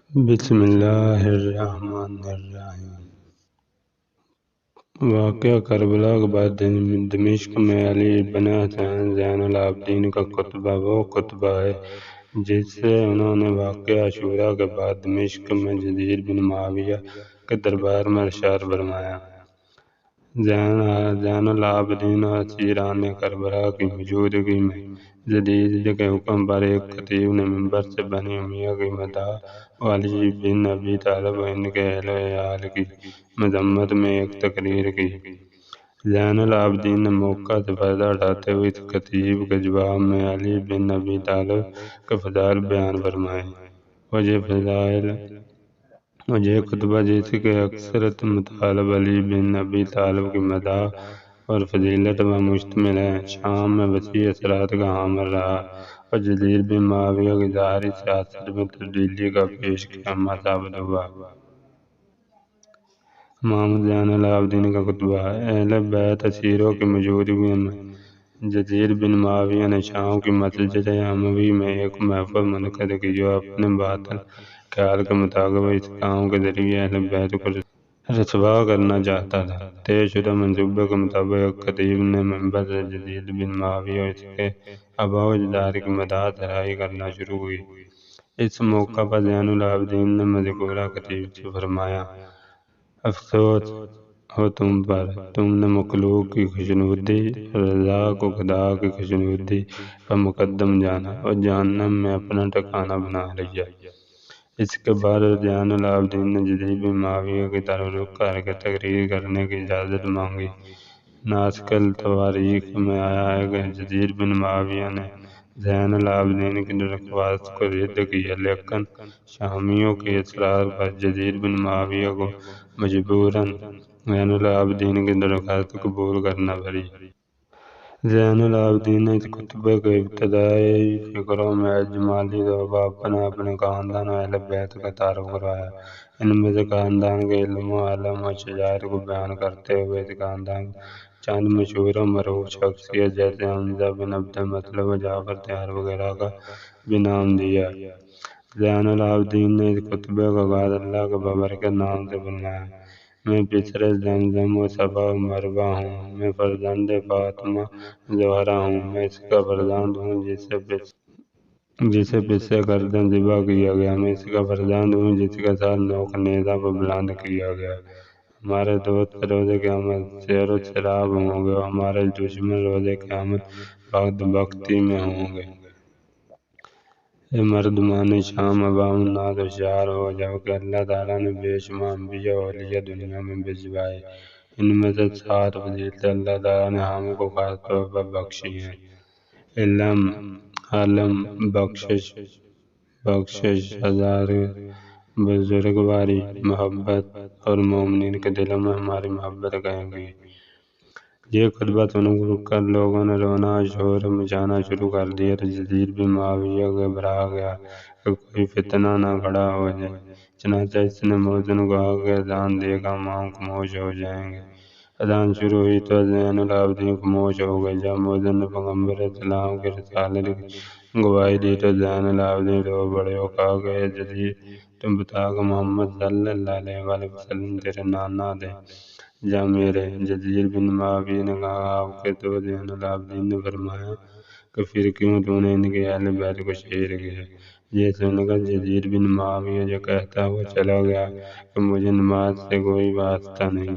بسم اللہ الرحمن الرحیم۔ واقعہ کربلا کے بعد دمشق میں علی بن حسین زین العابدین کا خطبہ وہ خطبہ ہے جس سے انہوں نے واقعہ عاشورہ کے بعد دمشق میں یزید بن معاویہ کے دربار میں ارشاد فرمایا۔ زین العابدین اسیران کربلا کی موجودگی میں یزید کے حکم پر ایک خطیب نے منبر سے بنی امیہ کی مدح و علی بن ابی طالب و ان کے اہل و عیال کی مذمت میں ایک تقریر کی۔ زین العابدین نے موقع سے فائدہ اٹھاتے ہوئے اس خطیب کے جواب میں علی بن ابی طالب کے فضائل بیان فرمائے۔ وجہ خطبہ جس کے اکثرت مطالب علی بن ابی طالب کی مدح اور فضیلت پر مشتمل ہے، شام میں وسیع اثرات کا حامل رہا اور یزید بن معاویہ کی ظاہری سیاست میں تبدیلی کا پیش خدمہ ثابت ہوا۔ امام زین العابدین کا خطبہ۔ اہل بیت اسیروں کی موجودگی میں یزید بن معاویہ نے شام کی مسجد اموی میں ایک محفل منعقد کی جو اپنے باطل خیال کے مطابق اس کام کے ذریعے اہل بیت کو رسوا کرنا چاہتا تھا۔ طے شدہ منصوبے کے مطابق ایک خطیب نے منبر سے یزید بن معاویہ اور اس کے آباء و اجداد کی مدح سرائی کرنا شروع کی۔ اس موقع پر زین العابدین نے مذکورہ خطیب سے فرمایا، افسوس ہو تم پر، تم نے مخلوق کی خوشنودی اور رضا کو خدا کی خوشنودی پر مقدم جانا اور جہنم میں اپنا ٹھکانہ بنا لیا۔ اس کے بعد زین العابدین نے یزید بن معاویہ کی طرف رخ کر کے تقریر کرنے کی اجازت مانگی۔ ناسخ التواریخ میں آیا ہے کہ یزید بن معاویہ نے زین العابدین کی درخواست کو رد کیا، لیکن شامیوں کے اصرار پر یزید بن معاویہ کو مجبوراً زین العابدین کی درخواست قبول کرنا پڑی۔ زین العابدین نے اس خطبے کے ابتدائی فقروں میں اجمالی طور پر اپنے خاندان و اہل بیت کا تعارف کروایا۔ ان میں سے خاندان کے علم و علم و شجاعت کو بیان کرتے ہوئے اس خاندان کی چند مشہور و معروف شخصیات جیسے حمزہ بن عبد المطلب و جعفر طیار وغیرہ کا بھی نام دیا۔ زین العابدین نے اس خطبے کا آغاز اللہ کے بابرکت نام سے فرمایا۔ میں پسر زمزم و صفا و مروہ ہوں، میں فرزند فاطمہ زہرا ہوں، میں اس کا فرزند ہوں جسے پس گردن ذبح کیا گیا، میں اس کا فرزند ہوں جس کا سر نوک نیزہ پر بلند کیا گیا۔ ہمارے دوست روز قیامت سیر و سراب ہوں گے اور ہمارے دشمن روز قیامت بخت بختی میں ہوں گے۔ اے مردمان شام، عوام الناس ہوشیار ہو جاؤ کہ اللہ تعالیٰ نے بے شمار انبیاء و اولیاء دنیا میں بھجوائے۔ ان میں سے 7 فضیلتیں اللہ تعالیٰ نے ہم کو خاص طور پر بخشی ہیں: علم، حلم، بخشش، ہزارگی، بزرگواری، محبت اور مومنین کے دلوں میں ہماری محبت قائم کی۔ یہ خطبہ سن کر لوگوں نے رونا اور شور مچانا شروع کر دیا تو یزید بن معاویہ گھبرا گیا کہ کوئی فتنہ نہ کھڑا ہو جائے۔ چنانچہ اس نے مؤذن کو کہا کہ اذان دے کر عوام خاموش ہو جائیں گے۔ اذان شروع ہوئی تو زین العابدین خاموش ہو گئے۔ جب مؤذن نے پیغمبر اسلام کی رسالت کی گواہی دی تو زین العابدین رو پڑے اور کہا کہ اے یزید، تو بتا کہ محمد صلی اللہ علیہ وآلہ وسلم تیرے نانا تھے یا میرے؟ یزید بن معاویہ نے کہا آپ کے۔ تو زین العابدین نے فرمایا کہ پھر کیوں تو نے ان کے اہل بیت کو شہید کیا؟ یہ سن کر یزید بن معاویہ یہ کہتا ہوا چلا گیا کہ مجھے نماز سے کوئی واسطہ نہیں۔